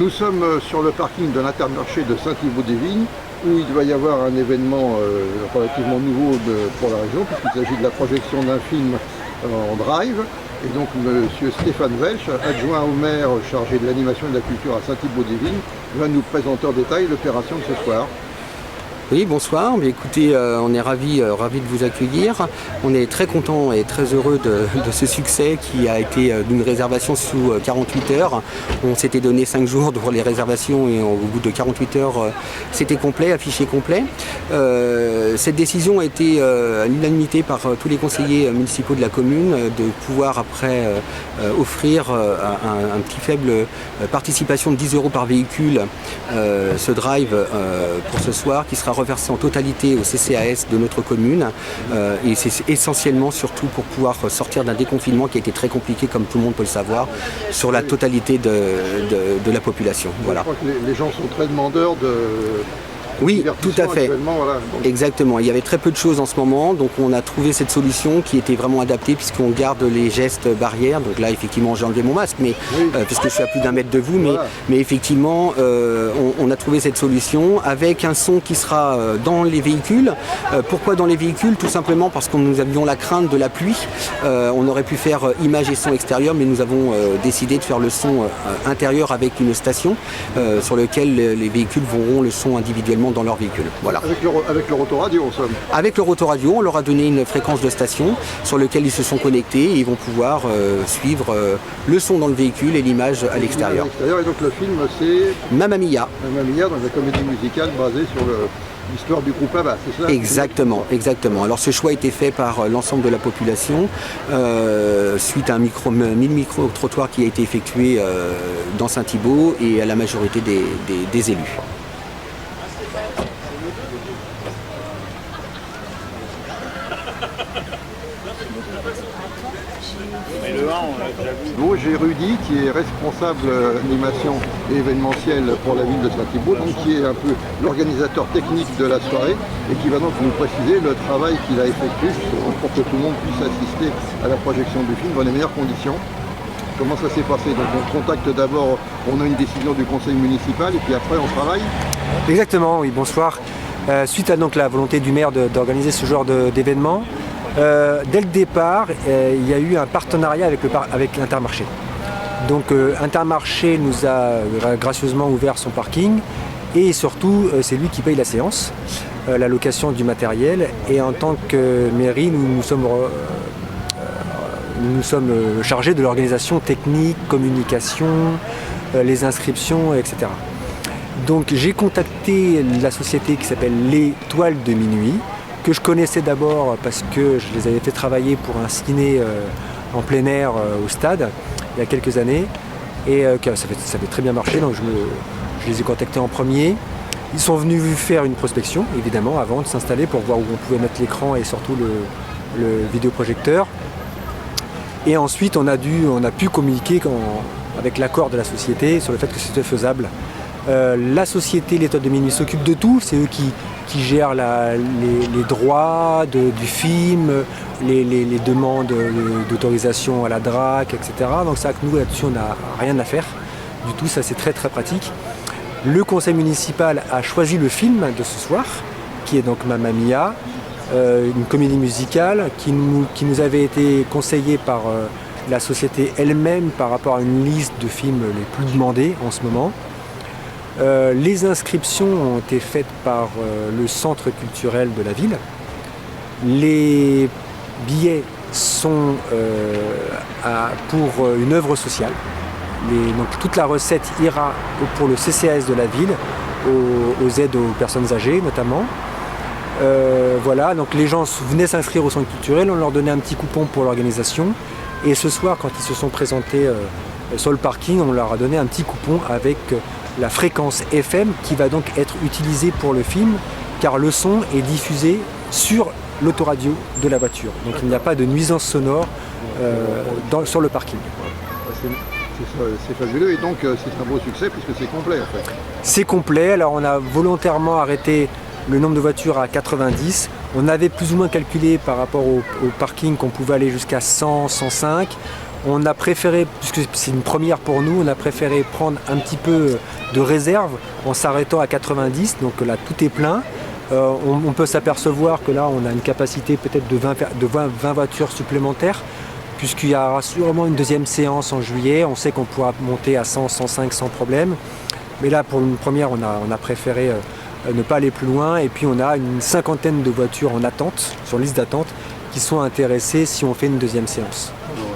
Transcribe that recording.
Nous sommes sur le parking de l'Intermarché de Saint-Thibaud-des-Vignes, où il doit y avoir un événement relativement nouveau pour la région, puisqu'il s'agit de la projection d'un film en drive. Et donc M. Stéphane Welch, adjoint au maire chargé de l'animation et de la culture à Saint-Thibaud-des-Vignes, va nous présenter en détail l'opération de ce soir. Oui, bonsoir. Écoutez, on est ravis de vous accueillir. On est très content et très heureux de ce succès qui a été d'une réservation sous 48 heures. On s'était donné 5 jours pour les réservations et au bout de 48 heures, c'était complet, affiché complet. Cette décision a été à l'unanimité par tous les conseillers municipaux de la commune de pouvoir après offrir un petit faible participation de 10 € par véhicule, ce drive pour ce soir qui sera reversé en totalité au CCAS de notre commune et c'est essentiellement surtout pour pouvoir sortir d'un déconfinement qui a été très compliqué, comme tout le monde peut le savoir, sur la totalité de la population. Voilà. Je crois que les gens sont très demandeurs de... Oui, tout à fait. Voilà. Exactement. Il y avait très peu de choses en ce moment, donc on a trouvé cette solution qui était vraiment adaptée puisqu'on garde les gestes barrières. Donc là, effectivement, j'ai enlevé mon masque, mais parce que je suis à plus d'1 mètre de vous, mais effectivement, on a trouvé cette solution avec un son qui sera dans les véhicules. Pourquoi dans les véhicules? Tout simplement parce que nous avions la crainte de la pluie. On aurait pu faire image et son extérieur, mais nous avons décidé de faire le son intérieur avec une station sur laquelle les véhicules verront le son individuellement dans leur véhicule. Voilà. Avec le rotoradio en somme. Avec le rotoradio, on leur a donné une fréquence de station sur laquelle ils se sont connectés et ils vont pouvoir suivre le son dans le véhicule et l'image à l'extérieur. Et donc le film c'est Mamma Mia. Mamma Mia, donc la comédie musicale basée sur l'histoire du groupe ABBA, c'est ça? Exactement, exactement. Alors ce choix a été fait par l'ensemble de la population suite à un micro-trottoir qui a été effectué dans Saint-Thibaud et à la majorité des élus. Bon, j'ai Rudy qui est responsable animation et événementielle pour la ville de Saint-Thibaud, donc qui est un peu l'organisateur technique de la soirée et qui va donc nous préciser le travail qu'il a effectué pour que tout le monde puisse assister à la projection du film dans les meilleures conditions. Comment ça s'est passé? Donc on contacte d'abord, on a une décision du conseil municipal et puis après on travaille? Exactement, oui, bonsoir. Suite à donc la volonté du maire d'organiser ce genre d'événement, dès le départ, il y a eu un partenariat avec l'Intermarché. Donc Intermarché nous a gracieusement ouvert son parking et surtout c'est lui qui paye la séance, la location du matériel. Et en tant que mairie, nous sommes chargés de l'organisation technique, communication, les inscriptions, etc. Donc j'ai contacté la société qui s'appelle l'Étoile de Minuit, que je connaissais d'abord parce que je les avais fait travailler pour un ciné en plein air au stade il y a quelques années et ça avait très bien marché, donc je les ai contactés en premier. Ils sont venus faire une prospection évidemment avant de s'installer pour voir où on pouvait mettre l'écran et surtout le vidéoprojecteur. Et ensuite on a pu communiquer avec l'accord de la société sur le fait que c'était faisable. La société l'Étoile de Minuit s'occupe de tout, c'est eux qui gèrent les droits du film, les demandes d'autorisation à la DRAC, etc. Donc ça, que nous là-dessus on n'a rien à faire du tout, ça c'est très très pratique. Le conseil municipal a choisi le film de ce soir, qui est donc Mamma Mia, une comédie musicale qui nous avait été conseillée par la société elle-même par rapport à une liste de films les plus demandés en ce moment. Les inscriptions ont été faites par le centre culturel de la ville. Les billets sont pour une œuvre sociale. Donc toute la recette ira pour le CCAS de la ville, aux aides aux personnes âgées notamment. Voilà, donc les gens venaient s'inscrire au centre culturel, on leur donnait un petit coupon pour l'organisation. Et ce soir, quand ils se sont présentés sur le parking, on leur a donné un petit coupon avec la fréquence FM qui va donc être utilisée pour le film, car le son est diffusé sur l'autoradio de la voiture. Donc il n'y a pas de nuisance sonore sur le parking. C'est fabuleux et donc c'est un beau succès puisque c'est complet en fait. C'est complet, alors on a volontairement arrêté le nombre de voitures à 90. On avait plus ou moins calculé par rapport au parking qu'on pouvait aller jusqu'à 100, 105. On a préféré, puisque c'est une première pour nous, on a préféré prendre un petit peu de réserve en s'arrêtant à 90, donc là tout est plein. On peut s'apercevoir que là on a une capacité peut-être de 20 voitures supplémentaires, puisqu'il y aura sûrement une deuxième séance en juillet. On sait qu'on pourra monter à 100, 105 sans problème. Mais là pour une première on a préféré ne pas aller plus loin, et puis on a une cinquantaine de voitures en attente, sur liste d'attente, qui sont intéressées si on fait une deuxième séance. Alors,